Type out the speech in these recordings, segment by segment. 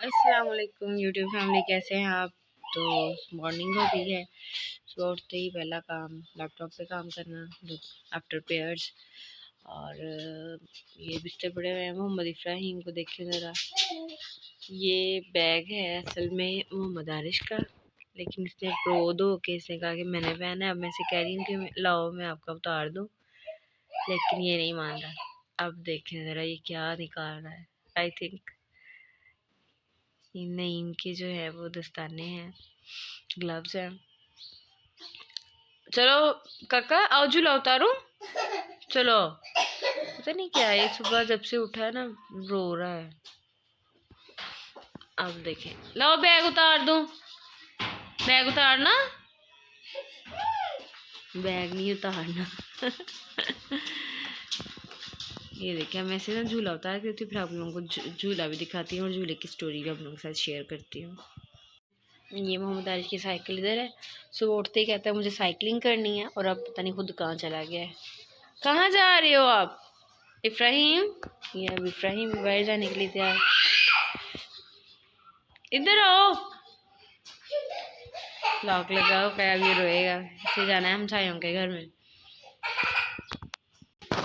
अस्सलाम वालेकुम YouTube family, कैसे हैं आप। तो मॉर्निंग हो गई है। सुबह उठते ही पहला काम लैपटॉप पे काम करना आफ्टर प्रेयर्स। और ये बिस्तर पड़े हुए हैं मोहम्मद इफ्राहिम को देखें ज़रा। ये बैग है असल में मोहम्मद आरिश का, लेकिन इसने प्रो दो के इसने कहा कि मैंने पहना है। अब मैं से कह रही हूँ कि लाओ मैं आपका उतार दूँ, लेकिन ये नहीं मान रहा। अब देखें ज़रा ये क्या निकाल रहा है। आई थिंक नईम के जो है वो दस्ताने हैं, ग्लव्स हैं। चलो काका आओ, झूला उतारो। चलो, पता नहीं क्या है, सुबह जब से उठा है ना रो रहा है। अब देखें, लाओ बैग उतार दो। बैग उतारना, बैग नहीं उतारना। ये देखिए, मैं ऐसे ना झूला उतार करती हूँ, फिर आप लोगों को झूला भी दिखाती हूँ और झूले की स्टोरी भी आप लोगों के साथ शेयर करती हूँ। ये मोहम्मद आरिश की साइकिल इधर है। सुबह उठते ही कहता है मुझे साइकिलिंग करनी है, और अब पता नहीं खुद कहाँ चला गया है। कहाँ जा रहे हो आप इफ्राहिम? ये अब इफ्राहिम बाहर जाने के लिए तैयार। इधर आओ, लॉक लगाओ। क्या अब ये रोएगा, इसे जाना है हमसायों के घर में।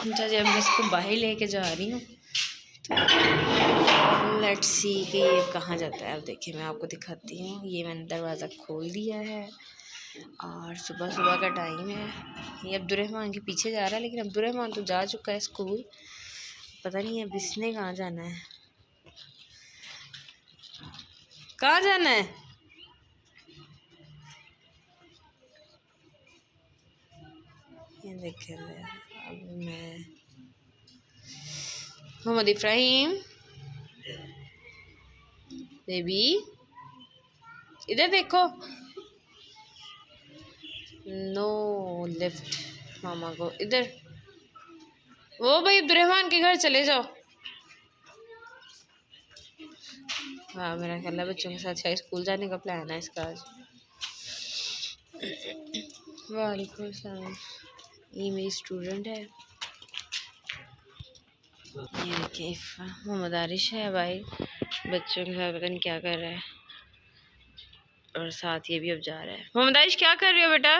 अच्छा, मैं इसको बाहर लेके जा रही हूँ। लेट्स सी कि ये कहाँ जाता है। अब देखिए मैं आपको दिखाती हूँ। ये मैंने दरवाज़ा खोल दिया है और सुबह सुबह का टाइम है। ये अब्दुर्रहमान के पीछे जा रहा है, लेकिन अब्दुर्रहमान तो जा चुका है स्कूल। पता नहीं अब इसने कहाँ जाना है। कहाँ जाना है? ये देखिए, अब मैं मोहम्मद इफ्राहिम बेबी इधर देखो। नो लिफ्ट मामा को इधर। वो भाई अब्दुर्रहमान के घर चले जाओ। हाँ, मेरा ख्याल है बच्चों के साथ शायद स्कूल जाने का प्लान है इसका आज। वालेकुम सलाम। ये मेरी स्टूडेंट है। ये देखिए मोहम्मद आरिश है भाई, बच्चों के साथ पता नहीं क्या कर रहा है, और साथ ये भी अब जा रहा है। मोहम्मद आरिश क्या कर रहे हो बेटा?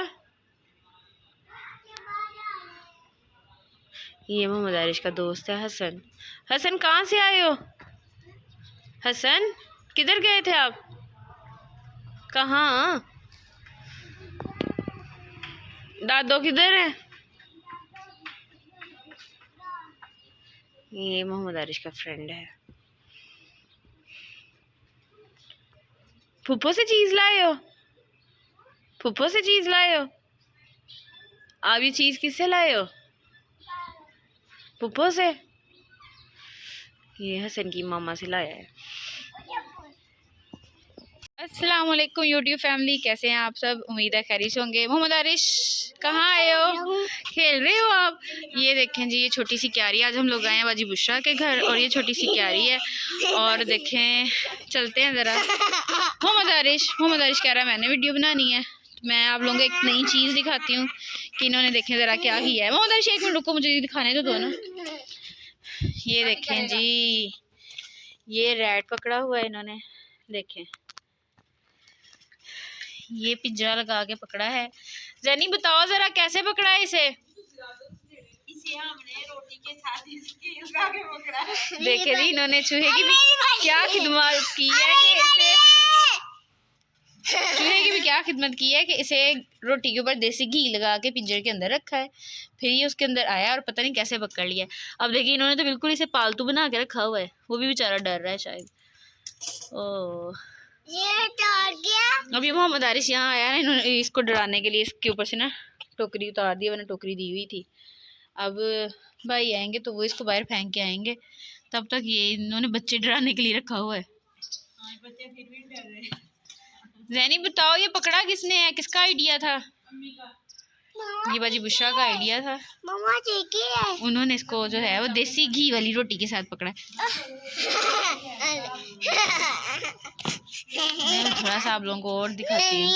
ये मोहम्मद आरिश का दोस्त है हसन। हसन कहाँ से आए हो? हसन किधर गए थे आप? कहाँ? दादो किधर है? ये मोहम्मद आरिश का फ्रेंड है। फूफो से चीज लाए हो? फूफो से चीज लाए हो? आप ये चीज किससे लाए हो? फूफो से। ये हसन की मामा से लाया है। अस्सलाम वालेकुम यूट्यूब फैमिली, कैसे हैं आप सब? उम्मीद है खैरियत से होंगे। मोहम्मद आरिश कहाँ आए हो? खेल रहे हो आप? ये देखें जी, ये छोटी सी क्यारी, आज हम लोग आए हैं बाजी बुशरा के घर, और ये छोटी सी क्यारी है। और देखें, चलते हैं ज़रा। मोहम्मद आरिश कह रहा है मैंने वीडियो बनानी है। मैं आप लोगों को एक नई चीज़ दिखाती हूँ कि इन्होंने देखें ज़रा क्या किया है। मोहम्मद आरिश एक मिनट रुको, मुझे दिखाने तो दो ना। ये देखें जी, ये रैट पकड़ा हुआ है इन्होंने। देखें, ये पिंजरा लगा के पकड़ा है। जैनी बताओ जरा कैसे पकड़ा है इसे? हमने रोटी के साथ इसके लगा के पकड़ा है। देखे जी, इन्होंने चूहे की भी क्या खिदमत की है कि इसे, चूहे की भी क्या खिदमत की है कि इसे रोटी के ऊपर देसी घी लगा के पिंजरे के अंदर रखा है। फिर ये उसके अंदर आया और पता नहीं कैसे पकड़ लिया। अब देखिए, इन्होंने तो बिल्कुल इसे पालतू बना के रखा हुआ है। वो भी बेचारा डर रहा है शायद। ओह, ये डर गया। अभी मोहम्मद आरिश यहाँ आया है, इन्होंने इसको डराने के लिए इसके ऊपर से ना टोकरी उतार दी, वरना टोकरी दी हुई थी। अब भाई आएंगे तो वो इसको बाहर फेंक के आएंगे, तब तक ये इन्होंने बच्चे डराने के लिए रखा हुआ है। बच्चे फिर भी डर रहे हैं। जैनी बताओ, ये पकड़ा किसने है? किसका आइडिया था? मम्मी का। ये बाजी बुशरा का आइडिया था। मम्मा ठीक है। उन्होंने इसको जो है वो देसी घी वाली रोटी के साथ पकड़ा। मैं थोड़ा सा आप लोगों को और दिखाती हूँ।